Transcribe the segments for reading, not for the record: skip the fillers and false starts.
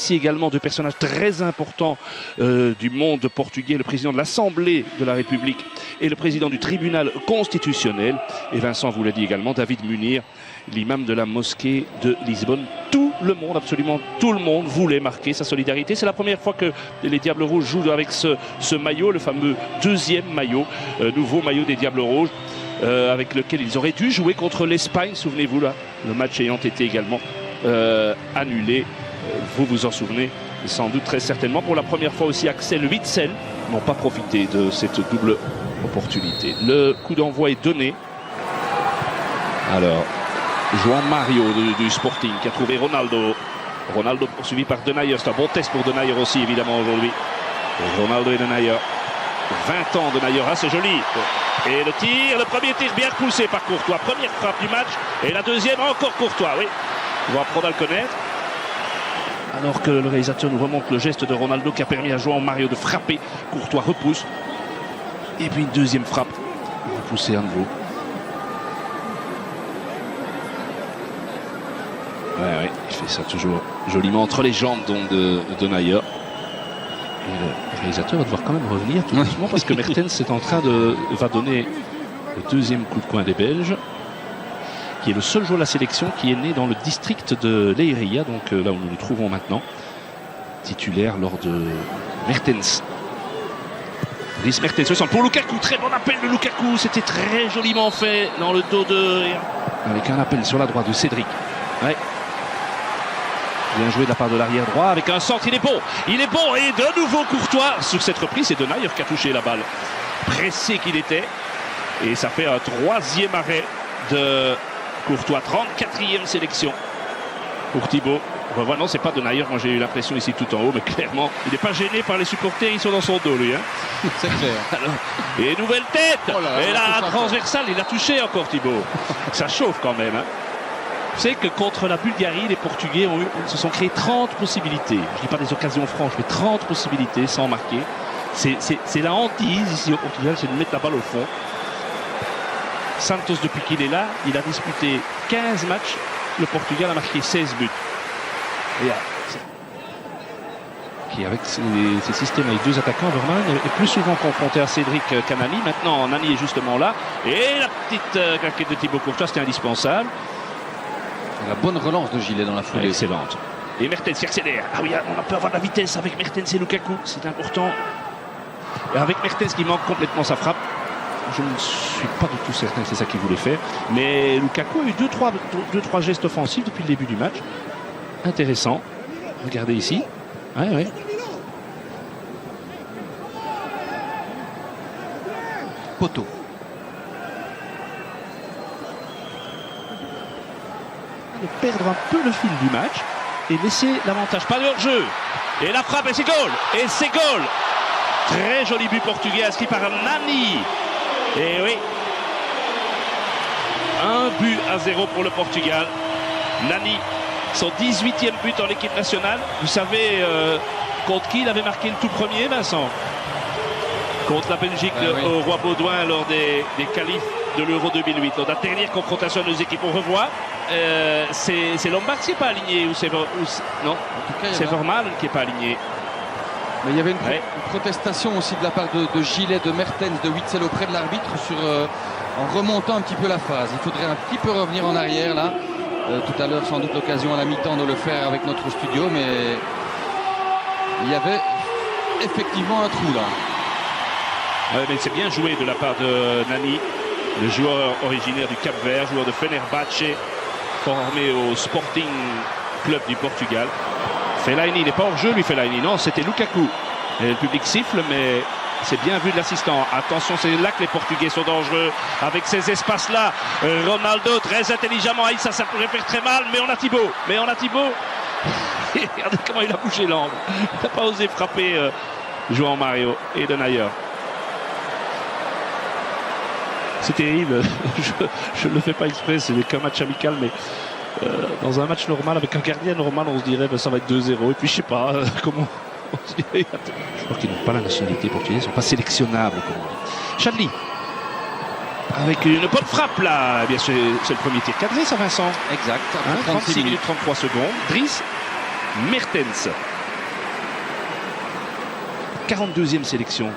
ici également deux personnages très importants du monde portugais, le président de l'Assemblée de la République et le président du tribunal constitutionnel. Et Vincent vous l'a dit également, David Munir, l'imam de la mosquée de Lisbonne. Tout le monde, absolument tout le monde voulait marquer sa solidarité. C'est la première fois que les Diables Rouges jouent avec ce maillot, le fameux deuxième maillot, nouveau maillot des Diables Rouges, avec lequel ils auraient dû jouer contre l'Espagne, souvenez-vous là, le match ayant été également annulé. Vous vous en souvenez sans doute très certainement. Pour la première fois aussi, Axel Witsel n'ont pas profité de cette double opportunité. Le coup d'envoi est donné. Alors, João Mario du Sporting qui a trouvé Ronaldo. Ronaldo poursuivi par Denayer. C'est un bon test pour Denayer aussi évidemment aujourd'hui. Ronaldo et Denayer. 20 ans Denayer, ah, c'est joli. Et le tir, le premier tir bien poussé par Courtois. Première frappe du match. Et la deuxième encore Courtois, oui. On va apprendre à le connaître. Alors que le réalisateur nous remonte le geste de Ronaldo qui a permis à João Mario de frapper. Courtois repousse. Et puis une deuxième frappe. Repoussé à nouveau. Ouais, il fait ça toujours joliment entre les jambes donc de Denayer. Et le réalisateur va devoir quand même revenir tout doucement parce que Mertens est en train va donner le deuxième coup de poing des Belges, qui est le seul joueur de la sélection qui est né dans le district de Leiria, donc là où nous nous trouvons maintenant, titulaire lors de Mertens. Dries Mertens se sent pour Lukaku, très bon appel de Lukaku, c'était très joliment fait dans le dos de... Avec un appel sur la droite de Cédric. Ouais. Bien joué de la part de l'arrière droit avec un centre, il est bon et de nouveau Courtois. Sur cette reprise, c'est Denayer qui a touché la balle. Pressé qu'il était. Et ça fait un troisième arrêt de Courtois, 34e sélection pour Thibaut. Revoit, non, c'est pas Denayer, moi j'ai eu l'impression ici tout en haut, mais clairement, il n'est pas gêné par les supporters, ils sont dans son dos lui. Hein. C'est clair. Alors, et nouvelle tête, oh là, et la transversale, il a touché encore Thibaut. Ça chauffe quand même. Hein. Vous savez que contre la Bulgarie, les Portugais se sont créés 30 possibilités. Je ne dis pas des occasions franches, mais 30 possibilités sans marquer. C'est la hantise ici au Portugal, c'est de mettre la balle au fond. Santos, depuis qu'il est là, il a disputé 15 matchs. Le Portugal a marqué 16 buts. Et qui avec ces systèmes avec deux attaquants, Vermaelen est plus souvent confronté à Cédric qu'à Nani. Maintenant, Nani est justement là. Et la petite claquette de Thibaut Courtois, c'était indispensable. La bonne relance de Gilet dans la foulée. Excellente. Et Mertens qui accélère. Ah oui, on peut avoir de la vitesse avec Mertens et Lukaku. C'est important. Et avec Mertens qui manque complètement sa frappe. Je ne suis pas du tout certain que c'est ça qu'il voulait faire. Mais Lukaku a eu 2-3 gestes offensifs depuis le début du match. Intéressant. Regardez ici. Ouais. Poteau. De perdre un peu le fil du match et laisser l'avantage. Pas de hors-jeu. Et la frappe et c'est goal. Et c'est goal. Très joli but portugais inscrit par Nani. Et oui. 1-0 pour le Portugal. Nani, son 18e but en équipe nationale. Vous savez contre qui il avait marqué le tout premier, Vincent? Contre la Belgique au Roi Baudouin lors des qualifs de l'Euro 2008. Dans la dernière confrontation de nos équipes, on revoit. C'est Lombard qui n'est pas aligné ou c'est non, c'est Vermaelen qui n'est pas aligné. Mais il y avait une protestation aussi de la part de Gilet, de Mertens, de Witsel auprès de l'arbitre en remontant un petit peu la phase. Il faudrait un petit peu revenir en arrière là. Tout à l'heure, sans doute l'occasion à la mi-temps de le faire avec notre studio, mais il y avait effectivement un trou là. Ouais, mais c'est bien joué de la part de Nani, le joueur originaire du Cap-Vert, joueur de Fenerbahçe, formé au Sporting Club du Portugal. Fellaini, il n'est pas hors jeu lui, Fellaini, non, c'était Lukaku. Et le public siffle, mais c'est bien vu de l'assistant. Attention, c'est là que les Portugais sont dangereux, avec ces espaces-là. Ronaldo, très intelligemment, ça pourrait faire très mal, mais on a Thibaut. Et regardez comment il a bougé l'angle. Il n'a pas osé frapper João Mario et Denayer. C'est terrible, je ne le fais pas exprès, c'est qu'un match amical, mais dans un match normal, avec un gardien normal, on se dirait ça va être 2-0. Et puis je sais pas comment on se dirait. Je crois qu'ils n'ont pas la nationalité portugaise, ils ne sont pas sélectionnables, comme on dit. Chadli, avec une bonne frappe là, eh bien c'est le premier tir cadré, ça Vincent. Exact, 36 minutes 33 secondes. Dries Mertens. 42e sélection.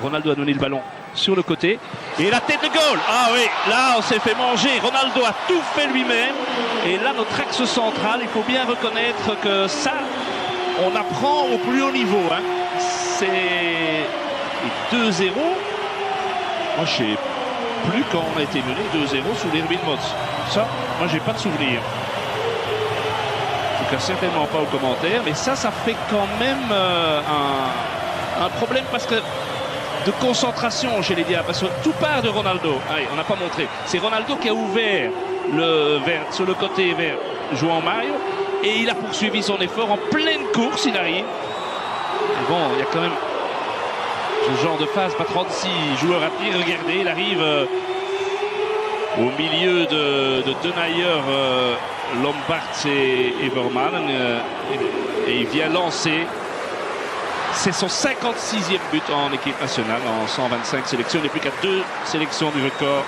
Ronaldo a donné le ballon sur le côté. Et la tête de goal. Ah oui, là on s'est fait manger. Ronaldo a tout fait lui-même. Et là notre axe central, il faut bien reconnaître que ça, on apprend au plus haut niveau. Hein. C'est 2-0. Moi je sais plus quand on a été mené 2-0 sous l'Irvine Mods. Ça, moi j'ai pas de souvenir. En tout cas certainement pas aux commentaires. Mais ça fait quand même un problème parce que de concentration chez les Diables, parce que tout part de Ronaldo. Allez, on n'a pas montré. C'est Ronaldo qui a ouvert sur le côté vers João Mario et il a poursuivi son effort en pleine course. Il arrive. Et bon, il y a quand même ce genre de phase, pas 36 joueurs à tir. Regardez, il arrive au milieu de Denayer, Lombards et Everman et il vient lancer. C'est son 56e but en équipe nationale en 125 sélections. Il n'est plus qu'à 2 sélections du record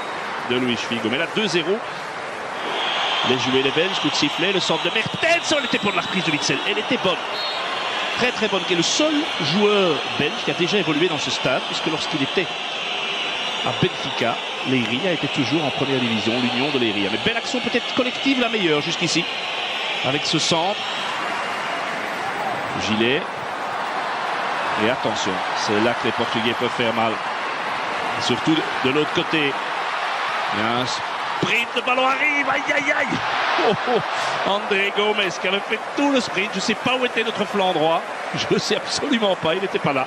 de Luis Figo. Mais là, 2-0. Les joueurs les Belges, coup de sifflet, le centre de Mertens. Elle était pour la reprise de Witsel. Elle était bonne. Très très bonne. Qui est le seul joueur belge qui a déjà évolué dans ce stade, puisque lorsqu'il était à Benfica, Leiria était toujours en première division, l'Union de Leiria. Mais belle action, peut-être collective, la meilleure jusqu'ici. Avec ce centre. Gilet. Et attention, c'est là que les Portugais peuvent faire mal. Et surtout de l'autre côté. Il y a un sprint, le ballon arrive. Aïe, aïe, aïe. Oh, oh. André Gomes qui avait fait tout le sprint. Je ne sais pas où était notre flanc droit. Je ne sais absolument pas, il n'était pas là.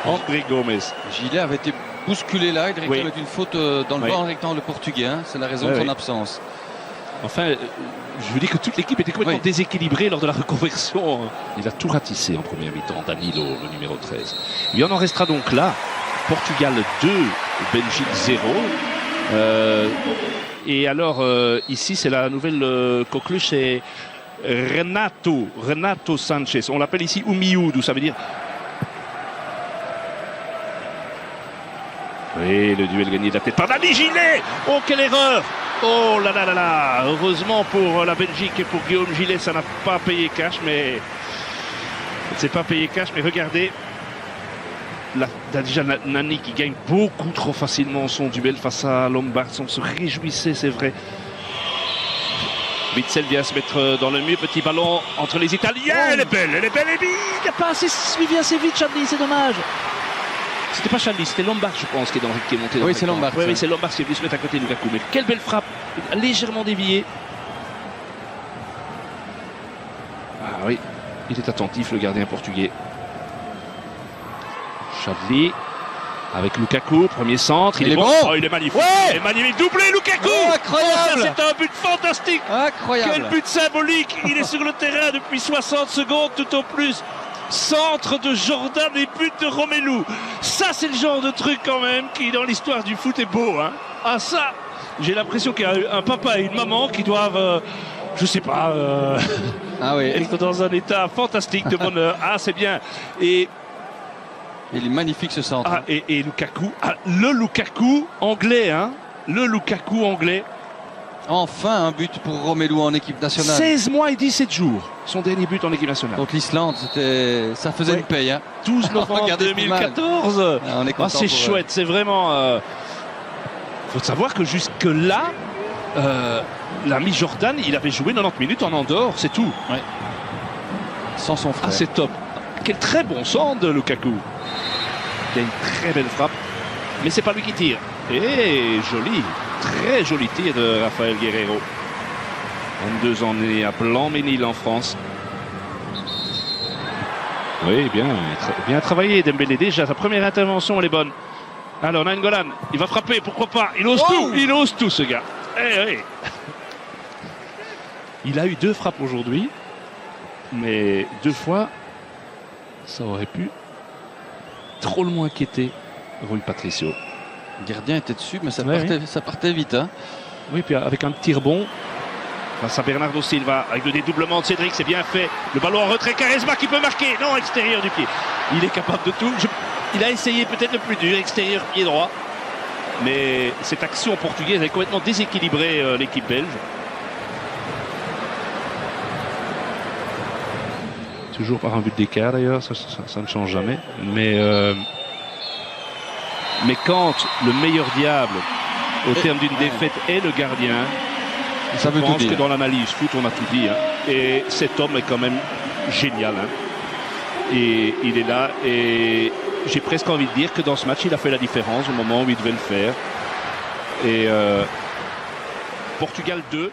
André Gomes. Gilet avait été bousculé là. Il réclame une faute dans le bas en rectangle portugais. Hein. C'est la raison de son absence. Enfin, je veux dire que toute l'équipe était complètement déséquilibrée lors de la reconversion. Il a tout ratissé en première mi-temps, Danilo, le numéro 13. Il en restera donc là. Portugal 2, Belgique 0. Et alors, ici, c'est la nouvelle coqueluche, c'est Renato Sanchez. On l'appelle ici Umiudu, ça veut dire... Oui, le duel gagné de la tête par Dani Gilet. Oh, quelle erreur! Oh là là là là! Heureusement pour la Belgique et pour Guillaume Gilet, ça n'a pas payé cash, mais... C'est pas payé cash, mais regardez. Là, déjà Nani qui gagne beaucoup trop facilement son duel face à Lombard. On se réjouissait, c'est vrai. Witsel vient se mettre dans le mur, petit ballon entre les Italiens. Oh. Elle est belle, et il n'a pas assez suivi assez vite, Chadli, c'est dommage. C'était pas Chadli, c'était Lombard, je pense, qui est monté dans oui, c'est Lombard. Oui, c'est Lombard qui est venu se mettre à côté de Lukaku. Mais quelle belle frappe, légèrement déviée. Ah oui, il est attentif, le gardien portugais. Chadli avec Lukaku, premier centre, il est bon. Oh, il est magnifique. Ouais, il est magnifique, doublé Lukaku. Oh, incroyable. Ça, c'est un but fantastique. Incroyable. Quel but symbolique. Il est sur le terrain depuis 60 secondes tout au plus. Centre de Jordan et but de Romelu. Ça, c'est le genre de truc quand même qui dans l'histoire du foot est beau. Hein. Ah ça, j'ai l'impression qu'il y a un papa et une maman qui doivent, je sais pas, être dans un état fantastique de bonheur. Ah, c'est bien. Et il est magnifique ce centre. Ah, et Lukaku, le Lukaku anglais, hein. Le Lukaku anglais. Enfin un but pour Romelu en équipe nationale. 16 mois et 17 jours, son dernier but en équipe nationale. Contre l'Islande, ça faisait une paye. Hein. 12 novembre 2014. C'est chouette, c'est vraiment... faut savoir que jusque-là, l'ami Jordan, il avait joué 90 minutes en Andorre, c'est tout. Ouais. Sans son frère. Ah, c'est top. Quel très bon centre de Lukaku. Il y a une très belle frappe, mais c'est pas lui qui tire. Et joli, très joli tir de Rafael Guerreiro. 22 ans né à Blanc-Ménil en France. Oui, bien travaillé Dembélé. Déjà, sa première intervention, elle est bonne. Alors, Nainggolan, il va frapper, pourquoi pas. Il ose tout ce gars. Il a eu 2 frappes aujourd'hui, mais 2 fois, ça aurait pu trop le moins inquiéter Rui Patricio. Le gardien était dessus, mais ça partait vite. Hein. Oui, puis avec un petit rebond face à Bernardo Silva, avec le dédoublement de Cédric, c'est bien fait. Le ballon en retrait, Quaresma qui peut marquer. Non, extérieur du pied. Il est capable de tout. Il a essayé peut-être le plus dur, extérieur pied droit. Mais cette action portugaise a complètement déséquilibré l'équipe belge. toujours par un but d'écart d'ailleurs, ça ne change jamais. Mais quand le meilleur diable, au terme d'une défaite, est le gardien, ça veut je tout pense dire. que dans l'analyse foot, on a tout dit. Hein. Et cet homme est quand même génial. Hein. Et il est là. Et j'ai presque envie de dire que dans ce match, il a fait la différence au moment où il devait le faire. Et Portugal 2.